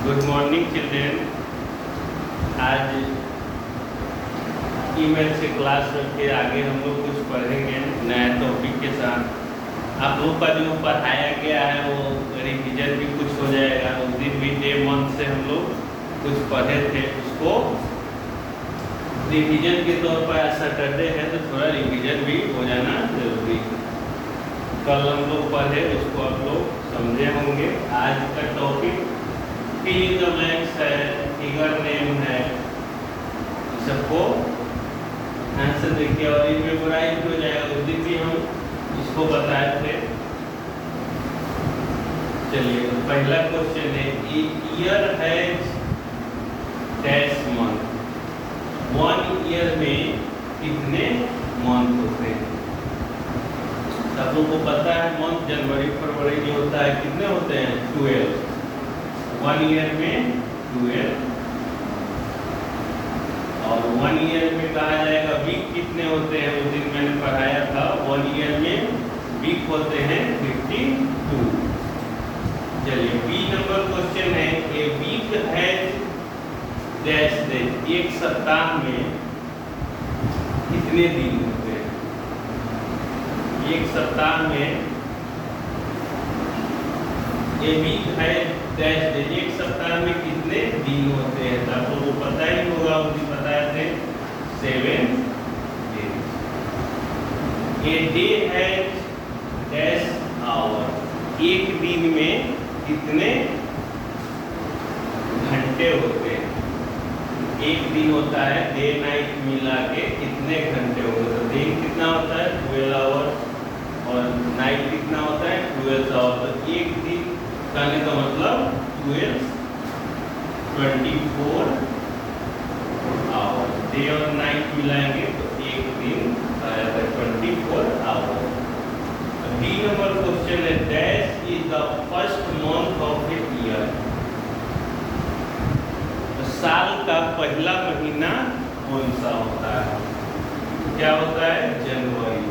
Good morning children. आज email से class के आगे हम लोग कुछ पढ़ेंगे नया टॉपिक के साथ। आप लोगों का जो पढ़ाया गया है वो रिवीजन भी कुछ हो जाएगा। उस दिन भी डे मंथ से हम लोग कुछ पढ़े थे, उसको रिवीजन के तौर पर आज सैटरडे है तो थोड़ा रिवीजन भी हो जाना जरूरी है। कल हम लोग पढ़े उसको आप लोग समझे होंगे। आज का topic fill in the blanks है, फिगर नेम है, सबको आंसर देखिए और इनमें मेमोराइज हो जाएगा। उस दिन भी हम इसको बताए थे। चलिए तो पहला क्वेश्चन है, ईयर है डैश मंथ। 1 ईयर में कितने मंथ होते हैं? सब लोगों को पता है मंथ जनवरी फरवरी जो होता है कितने होते हैं? 12। 1 ईयर में 12। और 1 ईयर में कहा जाएगा वीक कितने होते हैं? उस दिन मैंने पढ़ाया था 1 ईयर में वीक होते हैं 52। चलिए बी नंबर क्वेश्चन है, ए वीक है डैश डे। एक सप्ताह में कितने दिन होते हैं? एक सप्ताह में ए वीक है डैश डे, एक सप्ताह में कितने दिन होते हैं? तो आप लोगों को पता ही होगा, उन्हें बताए थे 7 days। ए डे है डैश आवर। एक दिन में कितने घंटे होते हैं? एक दिन होता है डे नाइट मिला के कितने घंटे होते हैं? तो दिन कितना होता है 12 आवर और नाइट कितना होता है 12 आवर। तो एक दिन कहने का मतलब 24 आवर। डे और नाइट मिलाएंगे तो एक दिन आया था 24 आवर। बी नंबर क्वेश्चन है, dash is the first month of a year. साल का पहला महीना कौन सा होता है? क्या होता है? जनवरी।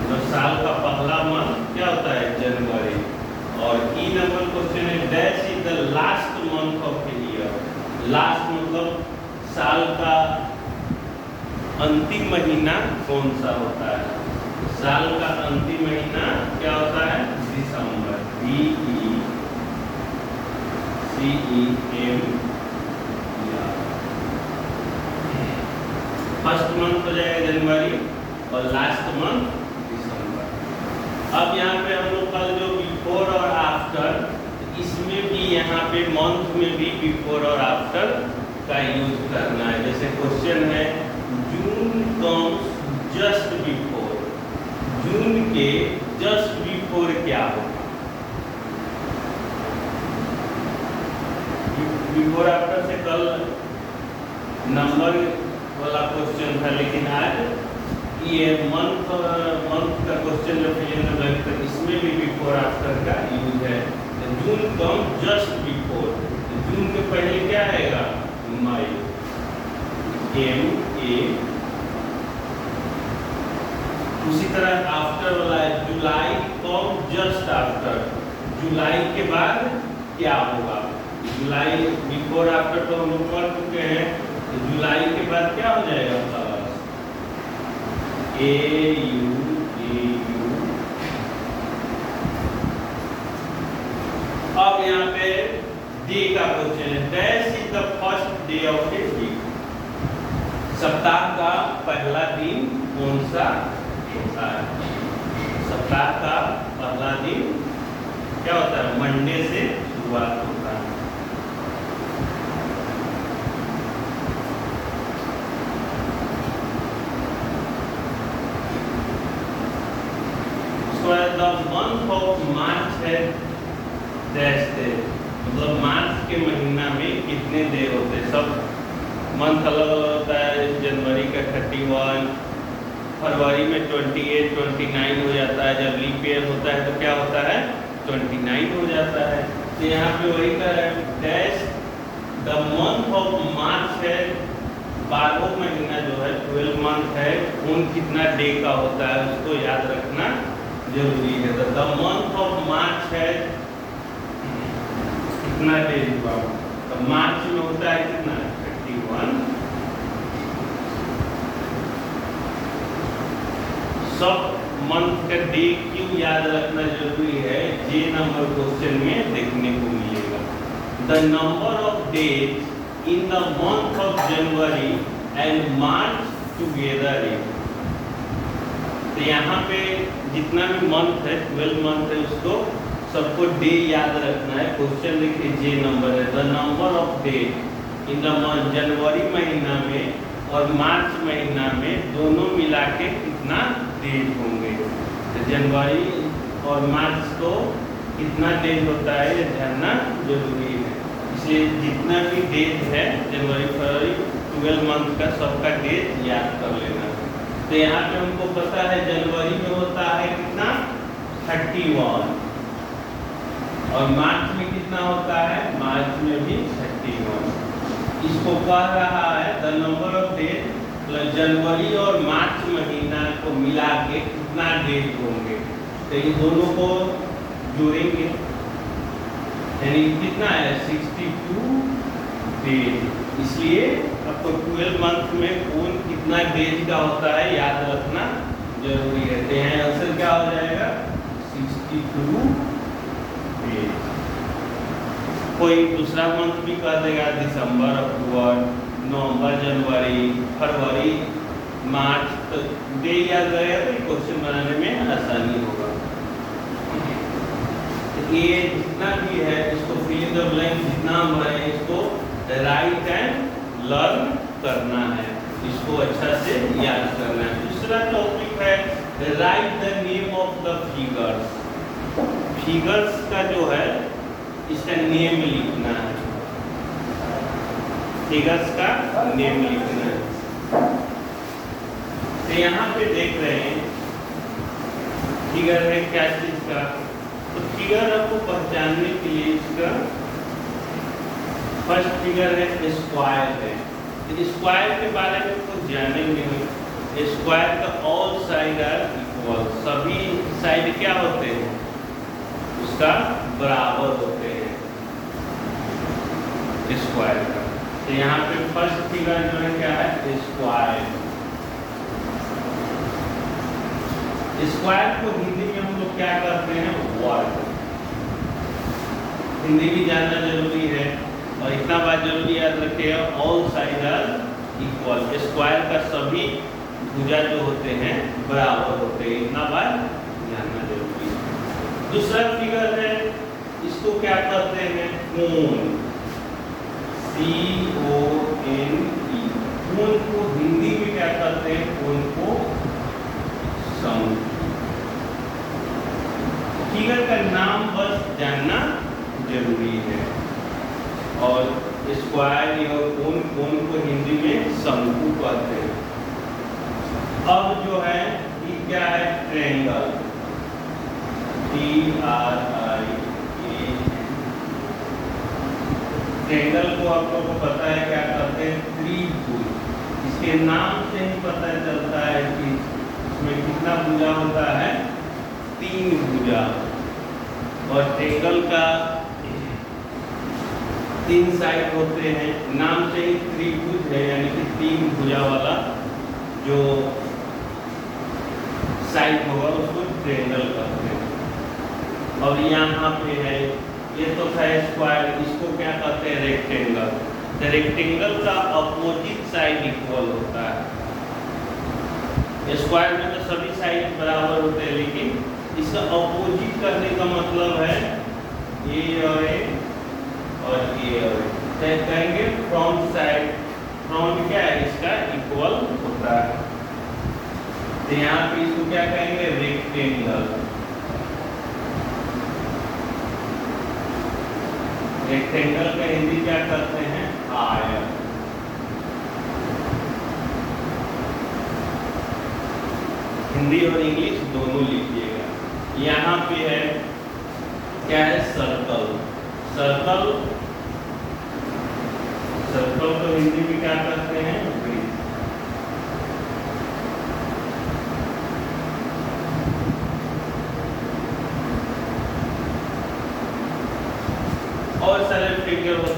तो साल का पहला मंथ क्या होता है? जनवरी। और ई नंबर क्वेश्चन है, dash is the last month of the year. Last मतलब साल का अंतिम महीना कौन सा होता है? साल का अंतिम महीना क्या होता है? दिसंबर। DECEM। फर्स्ट मंथ हो जाएगा जनवरी और लास्ट मंथ दिसंबर। अब यहाँ पे हम लोग कल जो बिफोर और आफ्टर, इसमें भी यहाँ पे मंथ में भी बिफोर और आफ्टर का यूज करना है। जैसे क्वेश्चन है, जून कम्स जस्ट बिफोर। जून के जस्ट बिफोर क्या होगा? बिफोर आफ्टर से कल नंबर वाला क्वेश्चन था, लेकिन आज ये मंथ का क्वेश्चन जो फिल इन द ब्लैंक था, इसमें भी बिफोर आफ्टर का यूज है। जून कम जस्ट बिफोर। जून के पहले क्या आएगा? मई। MA। उसी तरह आफ्टर वाला है, जुलाई कम जस्ट आफ्टर। जुलाई के बाद क्या होगा? जुलाई बिफोर आफ्टर तो हम लोग पढ़ चुके हैं, तो जुलाई के बाद क्या हो जाएगा? AU। अब यहाँ पे डे का क्वेश्चन है, dash is the first day of a week. सप्ताह का पहला दिन कौन सा होता है? सप्ताह का पहला दिन क्या होता है? मंडे से शुरुआत होता है। द मंथ ऑफ मार्च है डैश डे। मतलब मार्च के महीना में कितने डे होते हैं? सब मंथ अलग अलग होता है। जनवरी का 31, फरवरी में 28, 29 हो जाता है। जब लीप ईयर होता है तो क्या होता है? 29 हो जाता है। तो यहाँ पे वही कह रहा है, dash the month of March है 12 महीना जो है 12 मंथ है, उन कितना डे का होता है उसको याद रखना जरूरी है। तो द मंथ ऑफ मार्च है कितना डे हुआ, तो मार्च में होता है कितना 31। सब मंथ का डे क्यों याद रखना जरूरी है, जे नंबर क्वेश्चन में देखने को मिलेगा। The number of days in the month of January and March together is, तो यहाँ पे जितना भी मंथ है 12 मंथ है उसको सबको डे याद रखना है। क्वेश्चन देखिए जे नंबर है, the number of days in the month, जनवरी महीना में और मार्च महीना में दोनों मिला के कितना डेज होंगे। तो जनवरी और मार्च को कितना डेज होता है ये जानना जरूरी है, इसलिए जितना भी डेज है जनवरी फरवरी 12 मंथ का सबका डेज याद कर लेना। तो यहाँ पे हमको पता है जनवरी में होता है कितना 31 और मार्च में कितना होता है, मार्च में भी 31। इसको कह रहा है the number of days plus जनवरी और मार्च महीना को मिला के कितना डेज होंगे, तो ये दोनों को जोड़ेंगे यानी कितना है 62 डेज। इसलिए आपको 12 मंथ में कौन कितना डेज का होता है याद रखना जरूरी है। तो यहाँ आंसर क्या हो जाएगा 62 डेज। कोई दूसरा मंथ भी कर देगा, दिसंबर, अक्टूबर, नवंबर, जनवरी, फरवरी, मार्च, तो डे याद रहेगा तो क्वेश्चन बनाने में आसानी होगा। ये जितना भी है इसको फिल इन द ब्लैंक जितना हम है इसको राइट एंड लर्न करना है, इसको अच्छा से याद करना है। दूसरा टॉपिक है right the name of the figures. Figures का जो है इसका नेम लिखना है, फिगर्स का नेम लिखना है। तो यहाँ पे देख रहे हैं फिगर है क्या चीज का, तो फिगर आपको पहचानने के लिए इसका फर्स्ट फिगर है स्क्वायर है। तो स्क्वायर के बारे में कुछ जानेंगे। स्क्वायर का ऑल साइड आर इक्वल, सभी साइड क्या होते हैं उसका बराबर होते हैं स्क्वायर का। तो यहाँ पे फर्स्ट फिगर जो है क्या है स्क्वायर। स्क्वायर को हिंदी में हम लोग क्या करते हैं वर्ग। हिंदी भी जानना जरूरी है और इतना बात जरूरी याद रखिएगा all side are equal. Square का सभी भुजा जो होते हैं बराबर होते हैं, इतना बात जानना जरूरी है। दूसरा फिगर है इसको क्या कहते हैं कोण, CONE। कोण को हिंदी में क्या कहते हैं, कोण को शंकु। फिगर का नाम बस जानना जरूरी है और स्क्वायर और कोण, कोण को हिंदी में शंकु कहते हैं। अब जो है ये क्या है ट्रायंगल, TRI। ट्रायंगल को आप लोगों को पता है क्या कहते हैं त्रिभुज। इसके नाम से ही पता चलता है कि इसमें कितना भुजा होता है 3 भुजा। और ट्रायंगल का 3 साइड होते हैं, नाम से ही त्रिभुज है यानी कि 3 भुजा वाला जो साइड होगा उसको ट्रायंगल कहते हैं। और यहाँ पे है ये तो था स्क्वायर, इसको क्या कहते हैं रेक्टेंगल। तो रेक्टेंगल का अपोजिट साइड इक्वल होता है। स्क्वायर में तो सभी साइड बराबर होते हैं लेकिन इसका अपोजिट करने का मतलब है ए और ए और ए और ए। तो कहेंगे फ्रंट साइड, फ्रंट क्या है इसका इक्वल होता है। तो यहाँ पे इसको क्या कहेंगे रेक्टेंगल। रेक्टेंगल का हिंदी क्या करते हैं आयत। हिंदी और इंग्लिश दोनों लिखिएगा। यहाँ पे है क्या है सर्कल। सर्कल, सर्कल को हिंदी में क्या करते हैं वृत्त।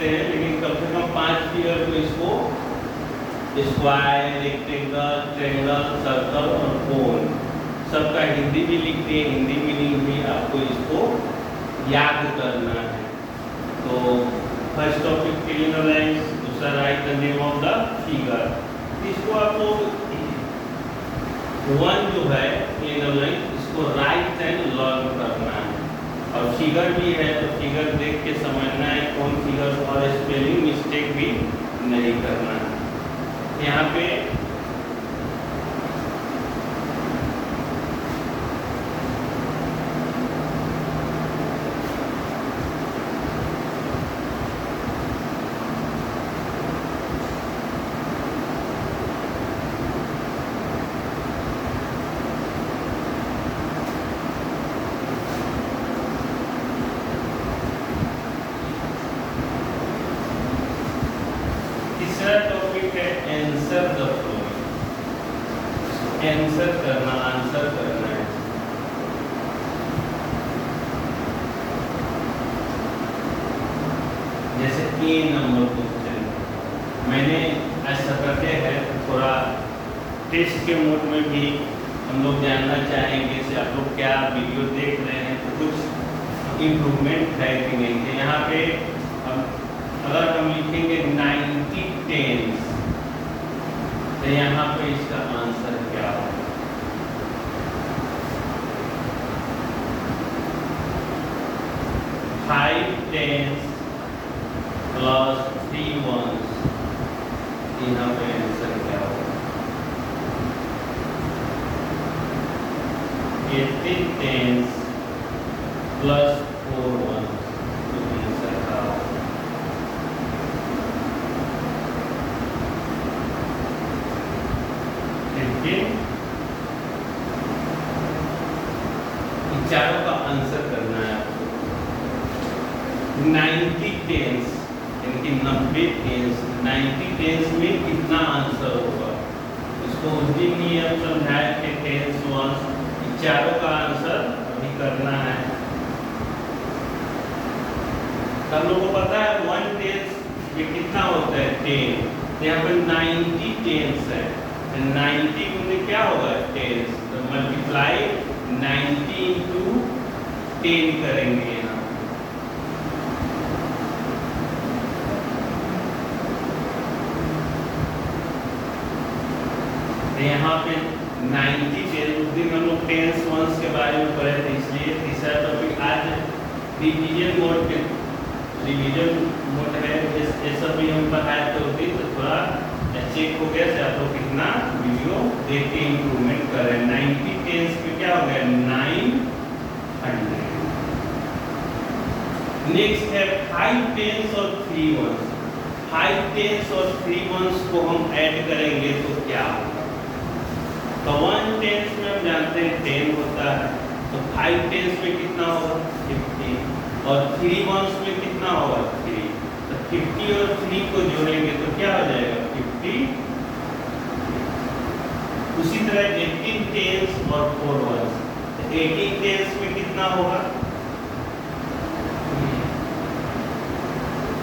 होते हैं, लेकिन कम से कम 5 फिगर तो इसको स्क्वायर, रेक्टेंगल, ट्रायंगल, सर्कल और कोन सबका हिंदी भी लिखते हैं, हिंदी मीनिंग भी आपको इसको याद करना है। तो first topic filling the blanks, दूसरा write the name of the figure. इसको आपको वन जो है फिलिंग द ब्लैंक्स इसको राइट एंड लर्न करना है, और फिगर भी है तो फिगर देख के समझना है कौन फिगर, और स्पेलिंग मिस्टेक भी नहीं करना है। यहाँ पे तीसरा टॉपिक है आंसर द फ्लोइंग। आंसर करना, आंसर करना है। जैसे ए नंबर क्वेश्चन मैंने ऐसा करते हैं, थोड़ा टेस्ट के मोड में भी हम लोग जानना चाहेंगे से आप लोग क्या वीडियो देख रहे हैं तो कुछ इम्प्रूवमेंट है कि नहीं। तो यहाँ पे अगर हम लिखेंगे 90 टेंस तो यहाँ पे इसका आंसर क्या होगा? 5 टेंस प्लस 3 वंस, यहाँ पे आंसर क्या होगा? 18 टेंस प्लस 4 वंस, तो आंसर क्या होगा? चारों का आंसर करना है आपको। 90 टेंस यानी कि 90 टेंस, 90 टेंस में कितना आंसर होगा? इसको उस दिन ही हम समझाए थे टेंस वंस, चारों का आंसर अभी करना है। हम लोग को पता है 1 टेंस में कितना होता है 10, यहाँ पर 90 टेंस है, 90 में क्या होगा 10, तो मल्टीप्लाई 90 इंटू 10 करेंगे यहाँ। तो यहाँ पे 90 टेंस, उस दिन हम लोग टेंस वंस के बारे में पढ़े थे, इसलिए तीसरा टॉपिक आज रिवीजन मोड के, रिवीजन मोड है, ये सब भी हम पढ़ाए थे उस दिन, तो थोड़ा चेक हो गया से आप लोग कितना वीडियो देख के इम्प्रूवमेंट कर रहे हैं। 90 टेंस पे क्या हो गया 900। नेक्स्ट है 5 टेंस और 3 वंस। 5 टेंस और 3 वंस को हम ऐड करेंगे तो क्या होगा? तो 1 टेंस में हम जानते हैं 10 होता है, तो 5 टेंस में कितना होगा 50, और 3 वंस में कितना होगा 3, तो 50 और 3 को जोड़ेंगे तो क्या हो जाएगा 50। उसी तरह 18 टेंस और 4 वंस, तो 18 टेंस में कितना होगा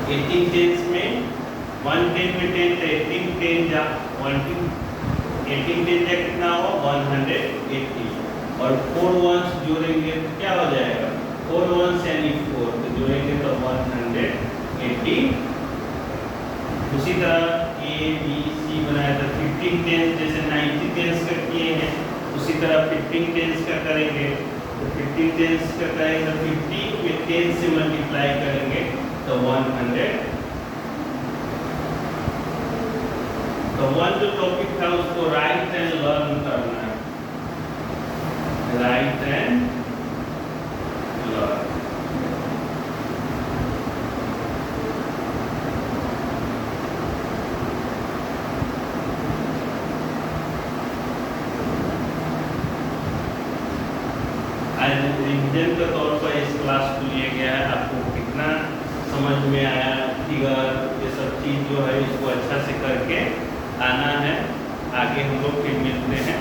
18 टेंस में 1 टेन में 10, तो 18 टेन जा 18 टेन जा कितना होगा 180, और 4 वंस जोड़ेंगे तो क्या हो जाएगा 4 वंस यानी 4, तो जोड़ेंगे तो 180। उसी तरह ए बी सी बनाया था 15 टेंस, जैसे 90 टेंस का किए हैं उसी तरह 15 टेंस का करेंगे, तो 15 टेंस का करेंगे तो 50 में 10 से मल्टीप्लाई करेंगे तो 100। तो 1 जो टॉपिक था उसको राइट एंड लर्न करना है, राइट एंड लर्न। रिवीजन के तौर पर इस क्लास को लिया गया है, आपको कितना समझ में आया फिगर ये सब चीज़ जो है इसको अच्छा से करके आना है। आगे हम लोग फिर मिलते हैं।